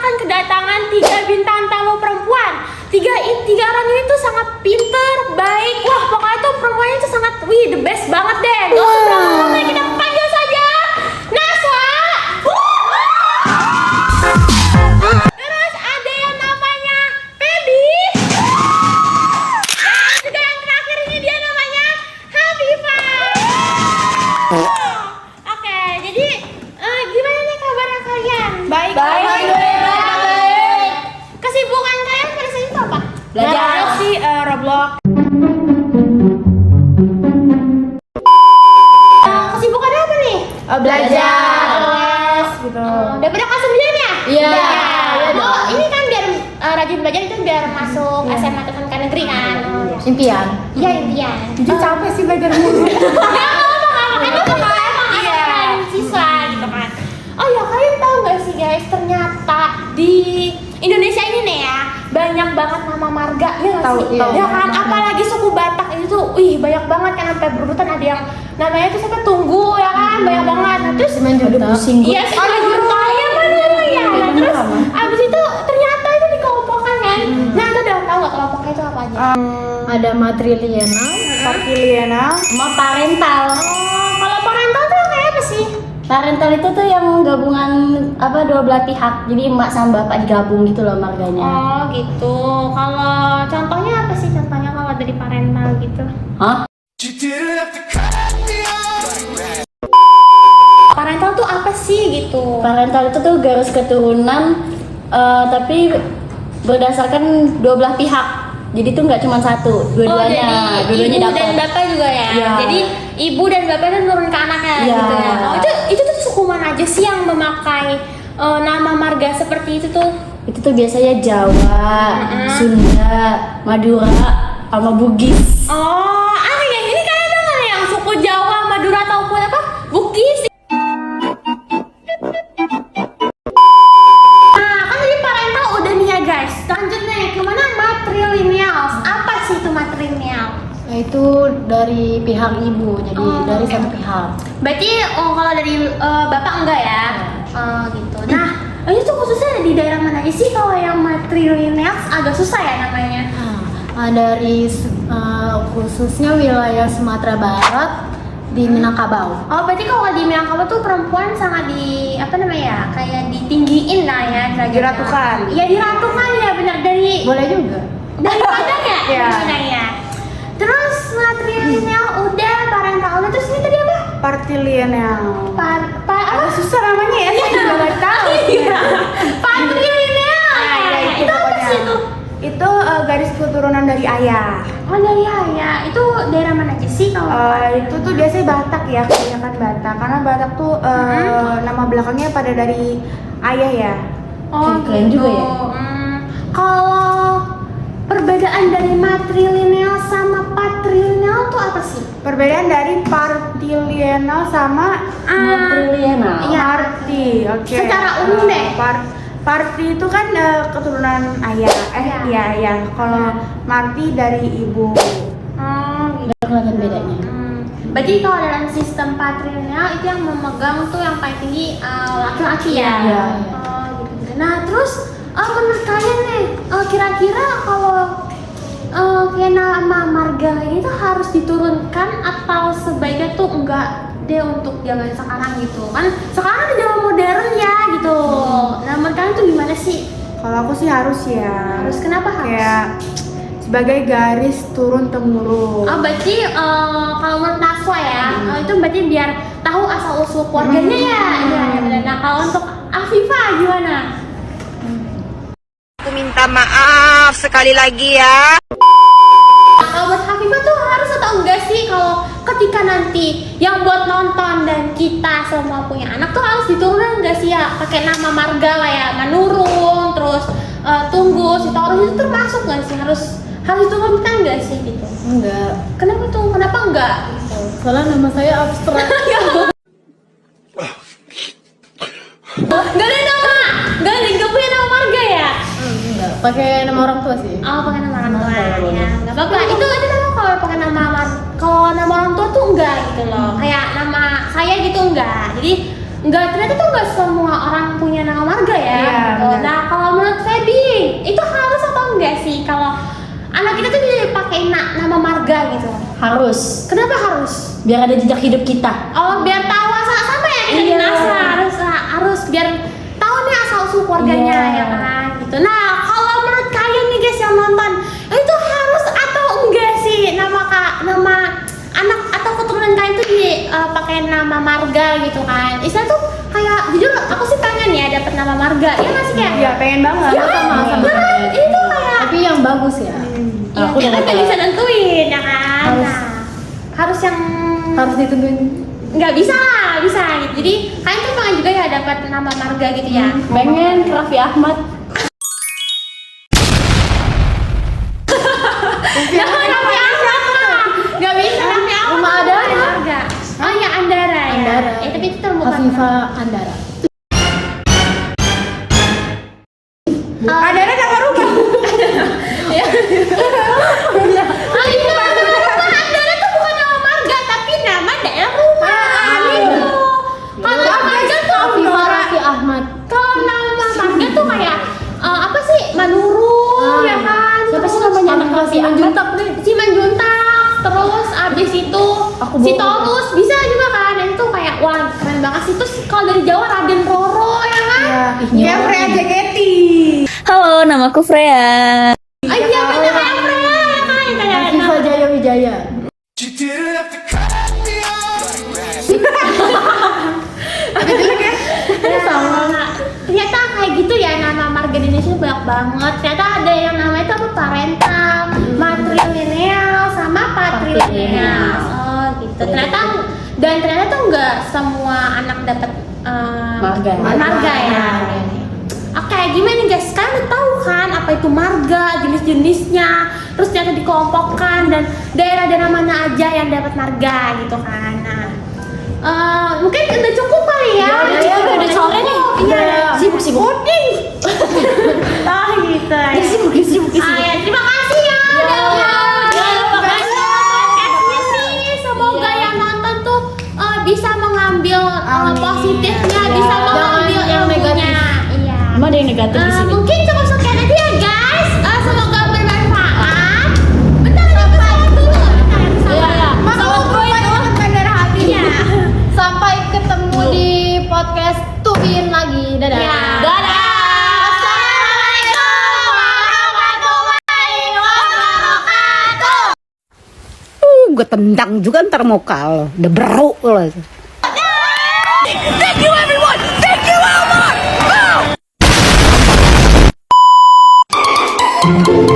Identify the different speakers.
Speaker 1: akan kedatangan 3 bintang tamu perempuan. Tiga orang ini tuh sangat pinter, baik. Wah, pokoknya tuh perempuannya tuh sangat, the best banget deh. Gak usah berlama-lama, kita panggil saja Naswa. Terus ada yang namanya Feby. Dan juga yang terakhir ini dia namanya Hafifah. Oke, jadi gimana nih kabarnya kalian?
Speaker 2: Baik.
Speaker 1: Kesibukan kalian pada saat itu apa?
Speaker 2: Belajar sih Roblox.
Speaker 1: Kesibukannya apa nih?
Speaker 2: Belajar. Gitu.
Speaker 1: Udah pada kelas 9 ya?
Speaker 2: Iya.
Speaker 1: Oh, ini kan biar rajin belajar itu biar masuk SMA atau SMK negeri kan?
Speaker 2: Impian.
Speaker 1: Iya, impian.
Speaker 2: Jadi capek sih belajar mulu.
Speaker 1: Makanya tuh emang ada siswa gitu kan. Oh ya, kalian tahu nggak sih guys, ternyata di Indonesia ini nih ya banyak banget nama marga ya nggak
Speaker 2: Tahu,
Speaker 1: sih?
Speaker 2: iya.
Speaker 1: Ya kan, apalagi suku Batak itu tuh, banyak banget kan sampai berurutan, ada yang namanya tuh sampai Tunggu ya kan, banyak banget. Nah, terus
Speaker 2: Udah pusing gue.
Speaker 1: iya sih, ya mana ya. Nah, terus abis itu ternyata itu dikelompokkan kan. Nah, itu udah tahu nggak kelompoknya itu apa aja?
Speaker 2: Ada matrilienal, patrilienal, sama parental.
Speaker 1: Oh, kalau parental tuh kayak apa sih?
Speaker 2: Parental itu tuh yang gabungan dua belah pihak. Jadi emak sama bapak digabung gitu loh marganya.
Speaker 1: Oh gitu. Kalau contohnya apa sih, contohnya kalau dari parental gitu?
Speaker 2: Hah?
Speaker 1: Parental tuh apa sih gitu?
Speaker 2: Parental itu tuh garis keturunan tapi berdasarkan dua belah pihak. Jadi tuh nggak cuma satu, dua-duanya
Speaker 1: ibu
Speaker 2: dapat.
Speaker 1: dan bapak juga ya?
Speaker 2: Iya.
Speaker 1: Jadi ibu dan bapak itu nurun ke anaknya
Speaker 2: Iya.
Speaker 1: gitu ya? Oh itu tuh suku mana aja sih yang memakai nama marga seperti itu tuh?
Speaker 2: Itu tuh biasanya Jawa, Sunda, Madura, sama Bugis.
Speaker 1: Oh, yang ini kalian tahu nggak yang suku Jawa, Madura ataupun apa? Bugis. Nah, kan jadi parental udah nih ya guys. Lanjut nih, kemana matrilineals? Apa sih itu matrilineal?
Speaker 2: Nah, itu dari pihak ibu, jadi dari satu pihak.
Speaker 1: Berarti kalau dari bapak enggak ya? Gitu. Nah, ini tuh khususnya di daerah mana aja sih kalau yang matrilineals agak susah ya namanya?
Speaker 2: Dari khususnya wilayah Sumatera Barat di Minangkabau.
Speaker 1: Oh, berarti kalau di Minangkabau tuh perempuan sangat kayak ditinggiin lah ya,
Speaker 2: Diratukan.
Speaker 1: Iya, diratukan ya, benar, dari
Speaker 2: Boleh juga.
Speaker 1: Padang ya?
Speaker 2: Iya.
Speaker 1: Sebenarnya. Terus matrilineal udah, parental udah, terus ini tadi apa?
Speaker 2: Partilienal.
Speaker 1: Apa?
Speaker 2: Susah namanya ya, saya juga nggak tahu.
Speaker 1: Patrilineal. Itu apa sih itu?
Speaker 2: Itu garis keturunan dari ayah.
Speaker 1: Oh, dari ayah. Itu daerah mana aja sih kalau?
Speaker 2: Itu tuh biasanya Batak ya, kebanyakan Batak. Karena Batak tuh nama belakangnya pada dari ayah ya.
Speaker 1: Oh,
Speaker 2: Keren
Speaker 1: gitu.
Speaker 2: juga ya.
Speaker 1: Kalau perbedaan dari matrilineal sama patrilineal tuh apa sih?
Speaker 2: Perbedaan dari partilienal sama
Speaker 1: matrilineal. Iya.
Speaker 2: Parti, oke.
Speaker 1: Secara umum deh.
Speaker 2: Parti itu kan keturunan ayah.
Speaker 1: Iya.
Speaker 2: Iya. Kalau Marti dari ibu.
Speaker 1: Oh, gitu.
Speaker 2: Kelihatan bedanya.
Speaker 1: Berarti kalau dalam sistem patrilineal itu yang memegang tuh yang paling tinggi laki-laki ya?
Speaker 2: Iya.
Speaker 1: Oh, gitu. Nah, terus menurut kalian nih, kira-kira kalau kayak nama marga ini tuh harus diturunkan atau sebaiknya tuh enggak deh untuk zaman sekarang gitu kan? Sekarang udah zaman modern ya gitu. Nah, menurut kalian tuh gimana sih?
Speaker 2: Kalau aku sih harus ya.
Speaker 1: Harus, kenapa harus?
Speaker 2: Kayak sebagai garis turun temurun.
Speaker 1: Oh, berarti kalau menurut Naswa ya, itu berarti biar tahu asal usul keluarganya ya. Iya, benar. Nah, kalau untuk Afifah gimana?
Speaker 3: Aku minta maaf sekali lagi ya.
Speaker 1: Kalau buat Hafifah tuh harus atau enggak sih kalau ketika nanti yang buat nonton dan kita semua punya anak tuh harus diturunkan enggak sih ya pakai nama marga lah ya, Manurung, terus Tunggu, Sitorus itu termasuk enggak sih, harus diturunkan enggak sih gitu?
Speaker 2: Enggak.
Speaker 1: Kenapa tuh? Kenapa enggak?
Speaker 2: Soalnya nama saya abstrak.
Speaker 1: Enggak punya nama marga ya?
Speaker 2: Enggak. Pakai nama orang tua sih.
Speaker 1: Oh, pakai nama orang tua ya, nggak apa-apa. Itu nama kalau pakai kalau nama orang tua tuh enggak gitu loh. Kayak nama saya gitu enggak. Jadi ternyata tuh nggak semua orang punya nama marga ya.
Speaker 4: Iya,
Speaker 1: gitu.
Speaker 4: benar.
Speaker 1: Nah kalau menurut Feby itu harus atau enggak sih kalau anak kita tuh dipakai nama marga gitu?
Speaker 2: Harus.
Speaker 1: Kenapa harus?
Speaker 2: Biar ada jejak hidup kita.
Speaker 1: Oh biar tahu asal sama ya kita di
Speaker 2: Iya.
Speaker 1: NASA harus biar tahu nih asal usul keluarganya
Speaker 2: Iya.
Speaker 1: ya kan gitu. Nah kalau menurut kalian nih guys yang nonton itu harus atau enggak sih nama anak atau keturunan kalian tuh pakai nama marga gitu kan? Istilah tuh kayak jujur aku sih pengen ya dapet nama marga ya nggak sih kayak?
Speaker 4: Iya, pengen banget.
Speaker 1: Ya kan? Nah, itu kayak
Speaker 2: Tapi yang bagus ya.
Speaker 1: ya,
Speaker 2: Aku
Speaker 1: kita
Speaker 2: udah
Speaker 1: nggak bisa nentuin ya kan?
Speaker 2: Harus.
Speaker 1: Nah, harus yang
Speaker 2: harus ditentuin.
Speaker 1: nggak bisa gitu. Jadi kalian tuh pengen juga ya dapat nama marga gitu ya?
Speaker 2: Pengen Raffi Ahmad.
Speaker 1: Nggak bisa Raffi Ahmad.
Speaker 2: Rumah Andara.
Speaker 1: Marga. Oh ya Andara ya.
Speaker 2: Andara.
Speaker 1: Tapi itu terbuka.
Speaker 2: Afifah Andara.
Speaker 4: Ada nama rumah.
Speaker 1: Oh iya, rumah Andara tuh bukan nama marga tapi nama daerah rumah. Gitu. Kalau nama marga tuh
Speaker 2: Afifah Raffi Ahmad.
Speaker 1: kalau nama marga tuh kayak apa sih Manurung ya kan?
Speaker 2: Siapa sih
Speaker 1: Terus
Speaker 2: namanya anak Raffi Ahmad?
Speaker 1: Simanjuntak, terus abis itu
Speaker 2: Aku
Speaker 1: si
Speaker 2: bohong.
Speaker 1: Torus bisa juga kan? Dan itu kayak wah keren banget sih. Terus kalau dari Jawa Raden Roro ya kan?
Speaker 4: Kayak Freya JKT.
Speaker 5: Halo, namaku Freya.
Speaker 1: Oh iya bener kayak Freya ya kan? Kayak
Speaker 2: Afifah Jaya Wijaya.
Speaker 1: Ternyata kayak gitu ya nama marga di Indonesia banyak banget. Ternyata ada yang namanya itu apa parental, matrilineal, sama patrilineal. Oh gitu. Ternyata tuh nggak semua anak dapat marga ya. Oke, gimana nih guys? Kalian udah tahu kan apa itu marga, jenis-jenisnya, terus ternyata dikelompokkan dan daerah dan namanya aja yang dapat marga gitu kan. Nah, mungkin udah cukup kali ya.
Speaker 2: Udah sore nih.
Speaker 1: Iya.
Speaker 2: Sibuk.
Speaker 1: Ah gitu ya.
Speaker 2: Sibuk.
Speaker 1: Ya, terima kasih ya. Terima kasih podcastnya nih. Semoga yang nonton tuh bisa mengambil positifnya, bisa mengambil
Speaker 2: yang
Speaker 1: ilmunya.
Speaker 2: negatif.
Speaker 1: Iya.
Speaker 2: Emang ada yang negatif di sini?
Speaker 1: Mungkin cukup sekian aja ya guys. Semoga bermanfaat. Bentar salam dulu.
Speaker 2: Iya.
Speaker 1: Dari hati. Iya.
Speaker 2: Sampai ketemu di podcast Tuhin lagi. Dadah.
Speaker 1: Ya.
Speaker 2: Dadah.
Speaker 1: Assalamualaikum warahmatullahi wabarakatuh.
Speaker 5: Gue tendang juga ntar muka lo. Udah beruk lo.
Speaker 3: Thank you everyone. Thank you Elmar. Boom.